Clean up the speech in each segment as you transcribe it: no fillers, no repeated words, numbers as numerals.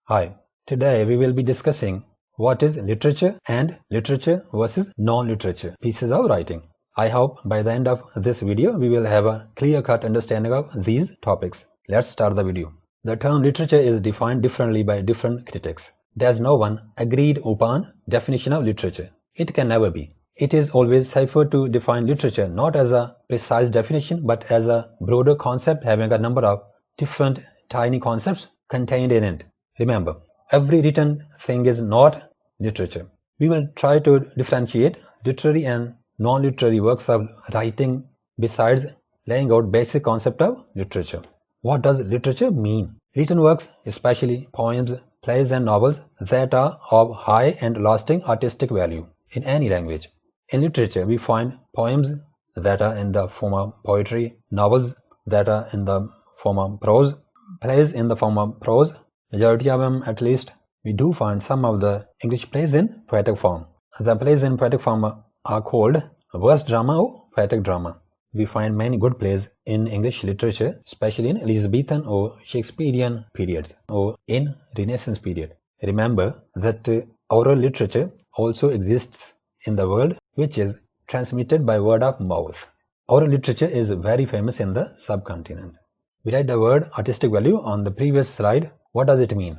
Hi, today we will be discussing what is literature and literature versus non-literature pieces of writing. I hope by the end of this video we will have a clear-cut understanding of these topics. Let's start the video. The term literature is defined differently by different critics. There's no one agreed upon definition of literature. It can never be. It is always safer to define literature not as a precise definition but as a broader concept having a number of different tiny concepts contained in it. Remember, every written thing is not literature. We will try to differentiate literary and non-literary works of writing besides laying out basic concept of literature. What does literature mean? Written works, especially poems, plays and novels that are of high and lasting artistic value in any language. In literature, we find poems that are in the form of poetry, novels that are in the form of prose, plays in the form of prose. Majority of them, at least, we do find some of the English plays in poetic form. The plays in poetic form are called verse drama or poetic drama. We find many good plays in English literature, especially in Elizabethan or Shakespearean periods or in Renaissance period. Remember that oral literature also exists in the world, which is transmitted by word of mouth. Oral literature is very famous in the subcontinent. We read the word artistic value on the previous slide. What does it mean?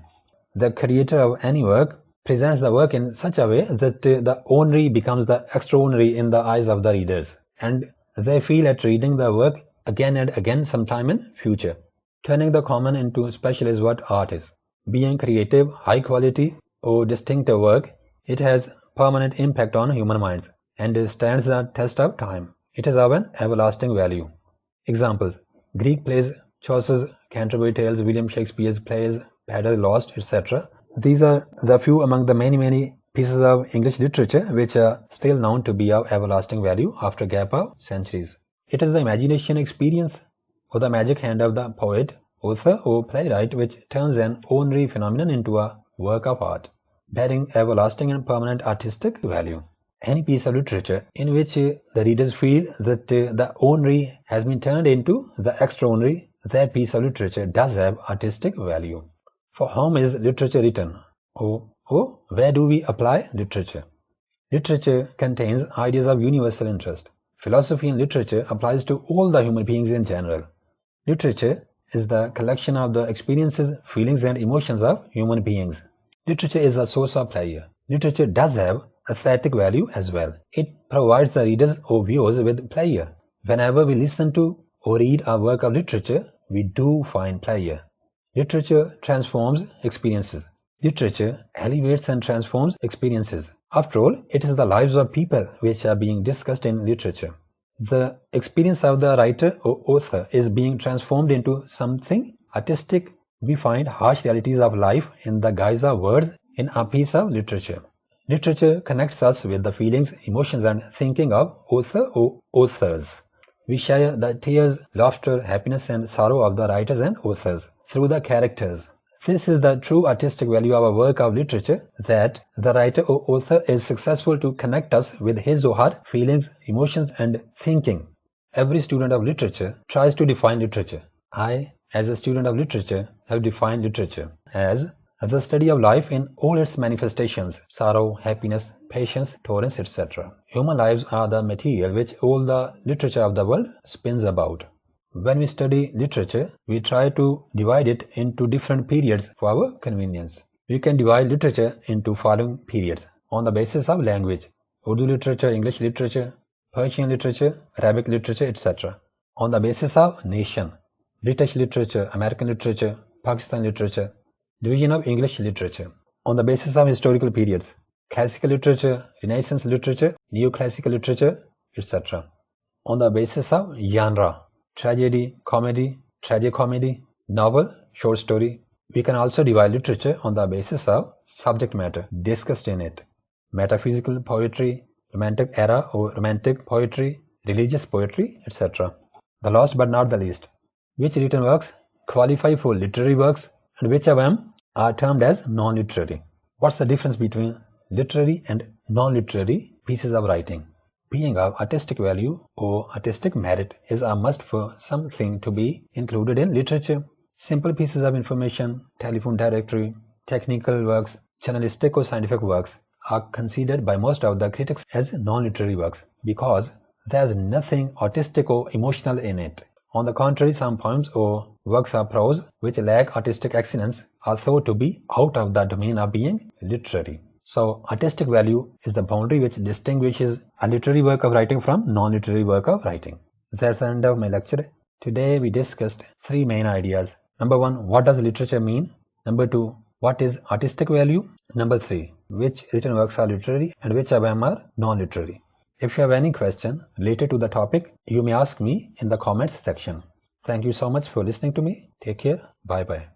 The creator of any work presents the work in such a way that the ordinary becomes the extraordinary in the eyes of the readers, and they feel at reading the work again and again sometime in future. Turning the common into special is what art is. Being creative, high quality or distinctive work, it has permanent impact on human minds and stands the test of time. It is of an everlasting value. Examples: Greek plays, Chaucer's Canterbury Tales, William Shakespeare's plays, Paradise Lost, etc. These are the few among the many pieces of English literature which are still known to be of everlasting value after a gap of centuries. It is the imagination experience or the magic hand of the poet, author or playwright which turns an ordinary phenomenon into a work of art, bearing everlasting and permanent artistic value. Any piece of literature in which the readers feel that the ordinary has been turned into the extraordinary, that piece of literature does have artistic value. For whom is literature written? Or where do we apply literature? Literature contains ideas of universal interest. Philosophy in literature applies to all the human beings in general. Literature is the collection of the experiences, feelings and emotions of human beings. Literature is a source of pleasure. Literature does have aesthetic value as well. It provides the readers or viewers with pleasure. Whenever we listen to or read a work of literature, we do find pleasure. Literature transforms experiences. Literature elevates and transforms experiences. After all, it is the lives of people which are being discussed in literature. The experience of the writer or author is being transformed into something artistic. We find harsh realities of life in the guise of words in a piece of literature. Literature connects us with the feelings, emotions and thinking of author or authors. We share the tears, laughter, happiness and sorrow of the writers and authors through the characters. This is the true artistic value of a work of literature, that the writer or author is successful to connect us with his or her feelings, emotions and thinking. Every student of literature tries to define literature. I, as a student of literature, have defined literature as the study of life in all its manifestations: sorrow, happiness, patience, tolerance, etc. Human lives are the material which all the literature of the world spins about. When we study literature, we try to divide it into different periods for our convenience. We can divide literature into following periods on the basis of language: Urdu literature, English literature, Persian literature, Arabic literature, etc. On the basis of nation: British literature, American literature, Pakistan literature. Division of English literature on the basis of historical periods: classical literature, Renaissance literature, neoclassical literature, etc. On the basis of genre: tragedy, comedy, tragicomedy, novel, short story. We can also divide literature on the basis of subject matter discussed in it: metaphysical poetry, romantic era or romantic poetry, religious poetry, etc. The last but not the least, which written works qualify for literary works and which of them are termed as non-literary. What's the difference between literary and non-literary pieces of writing? Being of artistic value or artistic merit is a must for something to be included in literature. Simple pieces of information, telephone directory, technical works, journalistic or scientific works are considered by most of the critics as non-literary works because there's nothing artistic or emotional in it. On the contrary, some poems or works of prose which lack artistic excellence are thought to be out of the domain of being literary. So, artistic value is the boundary which distinguishes a literary work of writing from non-literary work of writing. That's the end of my lecture. Today we discussed three main ideas. Number 1, what does literature mean? Number 2, what is artistic value? Number 3, which written works are literary and which of them are non-literary? If you have any question related to the topic, you may ask me in the comments section. Thank you so much for listening to me. Take care. Bye bye.